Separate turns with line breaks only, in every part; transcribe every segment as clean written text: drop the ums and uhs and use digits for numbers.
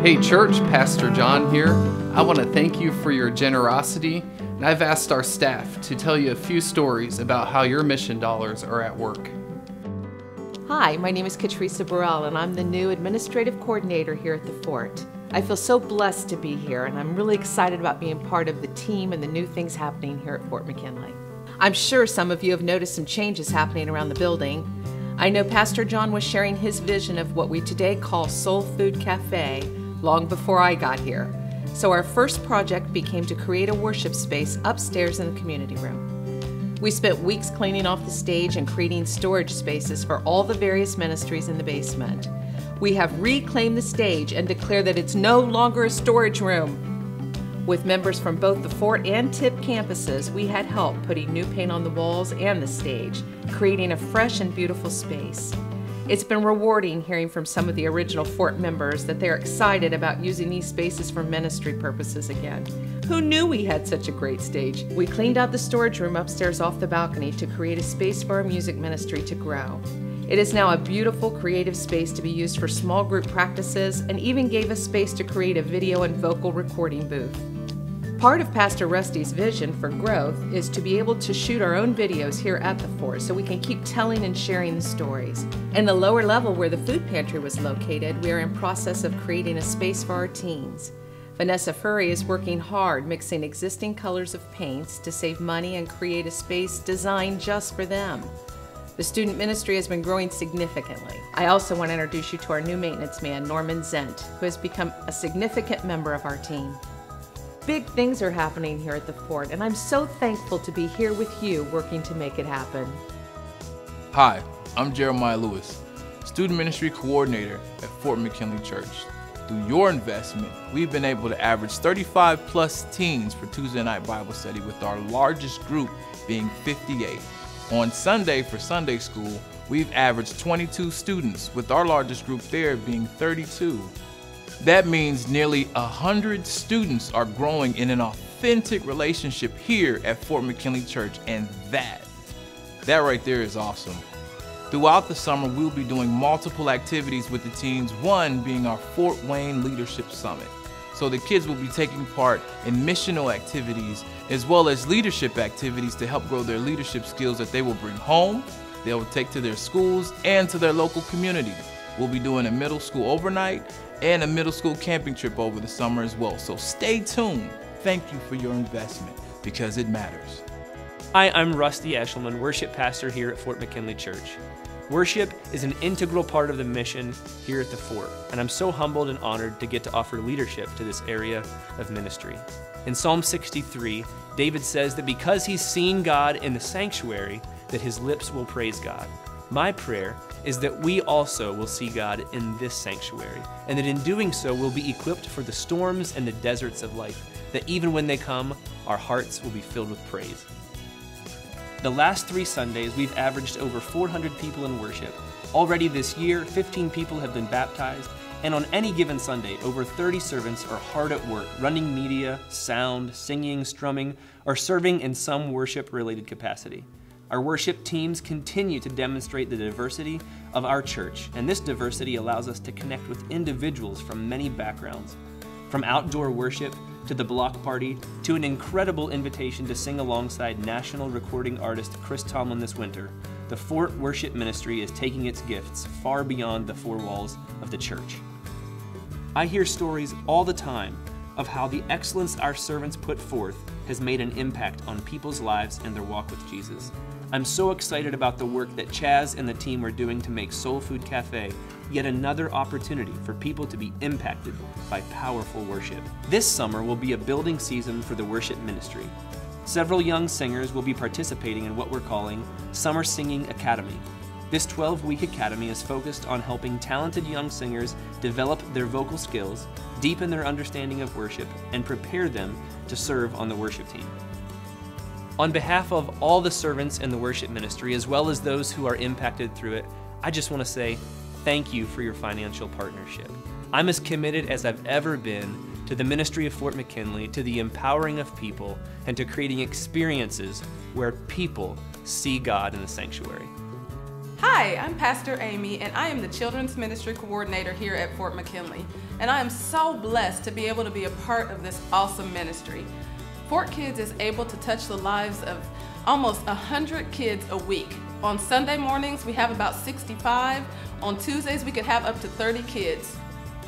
Hey church, Pastor John here. I want to thank you for your generosity, and I've asked our staff to tell you a few stories about how your mission dollars are at work.
Hi, my name is Katrisa Burrell, and I'm the new administrative coordinator here at the Fort. I feel so blessed to be here, and I'm really excited about being part of the team and the new things happening here at Fort McKinley. I'm sure some of you have noticed some changes happening around the building. I know Pastor John was sharing his vision of what we today call Soul Food Cafe long before I got here. So our first project became to create a worship space upstairs in the community room. We spent weeks cleaning off the stage and creating storage spaces for all the various ministries in the basement. We have reclaimed the stage and declare that it's no longer a storage room. With members from both the Fort and TIP campuses, we had help putting new paint on the walls and the stage, creating a fresh and beautiful space. It's been rewarding hearing from some of the original Fort members that they're excited about using these spaces for ministry purposes again. Who knew we had such a great stage? We cleaned out the storage room upstairs off the balcony to create a space for our music ministry to grow. It is now a beautiful, creative space to be used for small group practices, and even gave us space to create a video and vocal recording booth. Part of Pastor Rusty's vision for growth is to be able to shoot our own videos here at the Fort so we can keep telling and sharing the stories. In the lower level where the food pantry was located, we are in process of creating a space for our teens. Vanessa Furry is working hard mixing existing colors of paints to save money and create a space designed just for them. The student ministry has been growing significantly. I also want to introduce you to our new maintenance man, Norman Zent, who has become a significant member of our team. Big things are happening here at the Fort, and I'm so thankful to be here with you working to make it happen.
Hi, I'm Jeremiah Lewis, Student Ministry Coordinator at Fort McKinley Church. Through your investment, we've been able to average 35 plus teens for Tuesday night Bible study, with our largest group being 58. On Sunday for Sunday school, we've averaged 22 students, with our largest group there being 32. That means nearly 100 students are growing in an authentic relationship here at Fort McKinley Church, and that right there is awesome. Throughout the summer, we'll be doing multiple activities with the teens, one being our Fort Wayne Leadership Summit. So the kids will be taking part in missional activities as well as leadership activities to help grow their leadership skills that they will bring home, they will take to their schools and to their local communities. We'll be doing a middle school overnight and a middle school camping trip over the summer as well. So stay tuned. Thank you for your investment, because it matters.
Hi, I'm Rusty Eshelman, worship pastor here at Fort McKinley Church. Worship is an integral part of the mission here at the Fort, and I'm so humbled and honored to get to offer leadership to this area of ministry. In Psalm 63, David says that because he's seen God in the sanctuary, that his lips will praise God. My prayer is that we also will see God in this sanctuary, and that in doing so we'll be equipped for the storms and the deserts of life, that even when they come, our hearts will be filled with praise. The last 3 Sundays, we've averaged over 400 people in worship. Already this year, 15 people have been baptized, and on any given Sunday, over 30 servants are hard at work, running media, sound, singing, strumming, or serving in some worship-related capacity. Our worship teams continue to demonstrate the diversity of our church, and this diversity allows us to connect with individuals from many backgrounds. From outdoor worship to the block party to an incredible invitation to sing alongside national recording artist Chris Tomlin this winter, the Fort Worship Ministry is taking its gifts far beyond the 4 walls of the church. I hear stories all the time of how the excellence our servants put forth has made an impact on people's lives and their walk with Jesus. I'm so excited about the work that Chaz and the team are doing to make Soul Food Cafe yet another opportunity for people to be impacted by powerful worship. This summer will be a building season for the worship ministry. Several young singers will be participating in what we're calling Summer Singing Academy. This 12-week academy is focused on helping talented young singers develop their vocal skills, deepen their understanding of worship, and prepare them to serve on the worship team. On behalf of all the servants in the worship ministry, as well as those who are impacted through it, I just want to say thank you for your financial partnership. I'm as committed as I've ever been to the ministry of Fort McKinley, to the empowering of people, and to creating experiences where people see God in the sanctuary.
Hi, I'm Pastor Amy, and I am the Children's Ministry Coordinator here at Fort McKinley. And I am so blessed to be able to be a part of this awesome ministry. Fort Kids is able to touch the lives of almost 100 kids a week. On Sunday mornings, we have about 65. On Tuesdays, we could have up to 30 kids.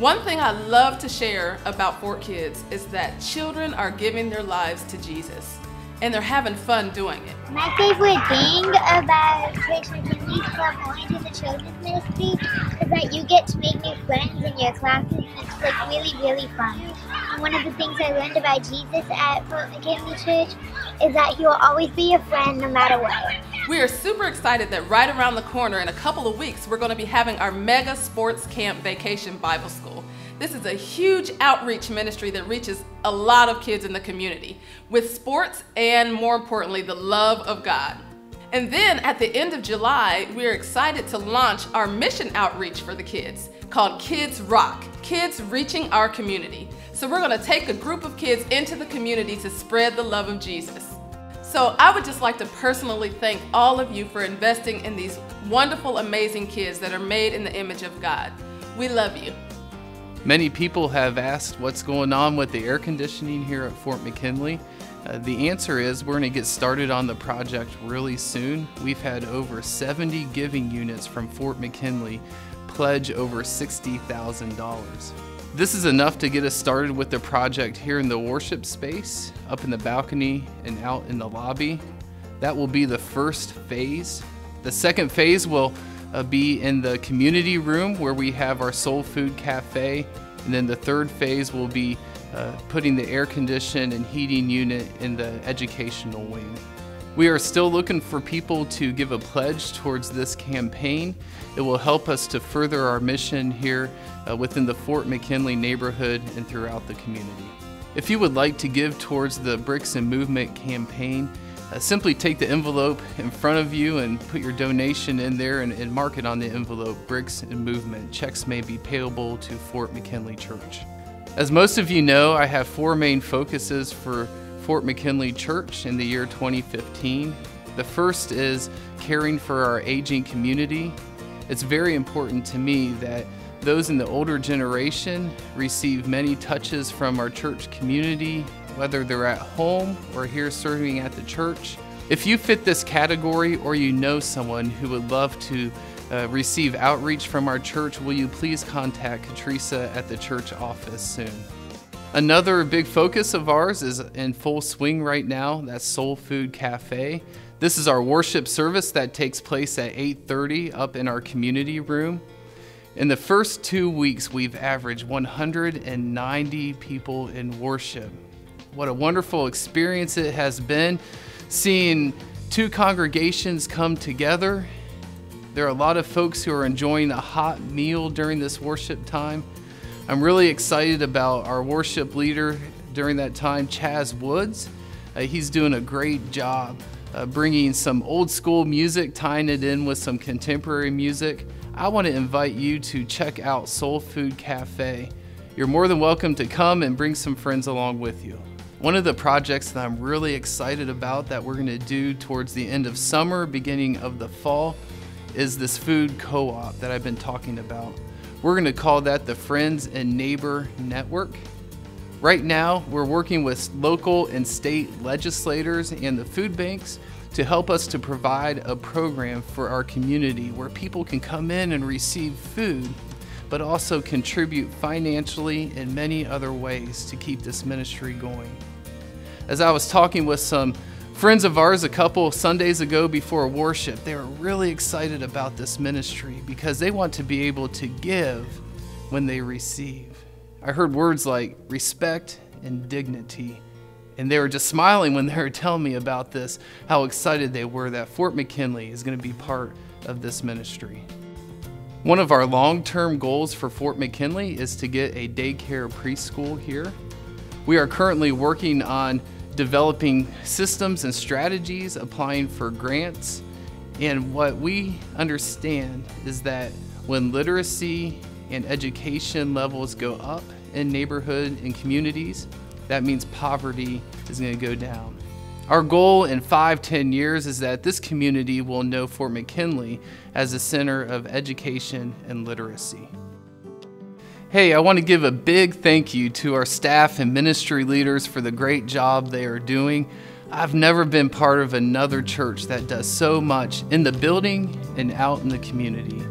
One thing I love to share about Fort Kids is that children are giving their lives to Jesus, and they're having fun doing it.
My favorite thing about Fort McKinley from going to the children's ministry is that you get to make new friends in your classes, and it's like really fun. And one of the things I learned about Jesus at Fort McKinley Church is that he will always be your friend no matter what.
We are super excited that right around the corner in a couple of weeks, we're going to be having our Mega Sports Camp Vacation Bible School. This is a huge outreach ministry that reaches a lot of kids in the community with sports and, more importantly, the love of God. And then at the end of July, we're excited to launch our mission outreach for the kids called Kids Rock, Kids Reaching Our Community. So we're going to take a group of kids into the community to spread the love of Jesus. So I would just like to personally thank all of you for investing in these wonderful, amazing kids that are made in the image of God. We love you.
Many people have asked what's going on with the air conditioning here at Fort McKinley. The answer is we're going to get started on the project really soon. We've had over 70 giving units from Fort McKinley pledge over $60,000. This is enough to get us started with the project here in the worship space, up in the balcony and out in the lobby. That will be the first phase. The second phase will be in the community room where we have our soul food cafe, and then the third phase will be putting the air condition and heating unit in the educational wing. We are still looking for people to give a pledge towards this campaign. It will help us to further our mission here within the Fort McKinley neighborhood and throughout the community. If you would like to give towards the Bricks and Movement campaign, simply take the envelope in front of you and put your donation in there and mark it on the envelope, Bricks and Movement. Checks may be payable to Fort McKinley Church. As most of you know, I have 4 main focuses for Fort McKinley Church in the year 2015. The first is caring for our aging community. It's very important to me that those in the older generation receive many touches from our church community, whether they're at home or here serving at the church. If you fit this category or you know someone who would love to receive outreach from our church, will you please contact Katrisa at the church office soon. Another big focus of ours is in full swing right now. That's Soul Food Cafe. This is our worship service that takes place at 8:30 up in our community room. In the first 2 weeks, we've averaged 190 people in worship. What a wonderful experience it has been seeing 2 congregations come together. There are a lot of folks who are enjoying a hot meal during this worship time. I'm really excited about our worship leader during that time, Chaz Woods. He's doing a great job bringing some old school music, tying it in with some contemporary music. I want to invite you to check out Soul Food Cafe. You're more than welcome to come and bring some friends along with you. One of the projects that I'm really excited about that we're going to do towards the end of summer, beginning of the fall, is this food co-op that I've been talking about. We're going to call that the Friends and Neighbor Network. Right now, we're working with local and state legislators and the food banks to help us to provide a program for our community where people can come in and receive food, but also contribute financially in many other ways to keep this ministry going. As I was talking with some friends of ours a couple Sundays ago before worship, they were really excited about this ministry because they want to be able to give when they receive. I heard words like respect and dignity, and they were just smiling when they were telling me about this, how excited they were that Fort McKinley is going to be part of this ministry. One of our long-term goals for Fort McKinley is to get a daycare preschool here. We are currently working on developing systems and strategies, applying for grants. And what we understand is that when literacy and education levels go up in neighborhood and communities, that means poverty is going to go down. Our goal in 5-10 years is that this community will know Fort McKinley as a center of education and literacy. Hey, I want to give a big thank you to our staff and ministry leaders for the great job they are doing. I've never been part of another church that does so much in the building and out in the community.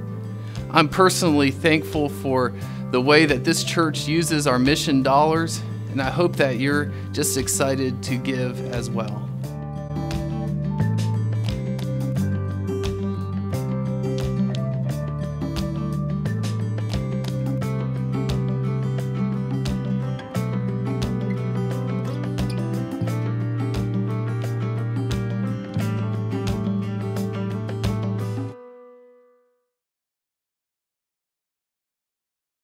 I'm personally thankful for the way that this church uses our mission dollars, and I hope that you're just excited to give as well.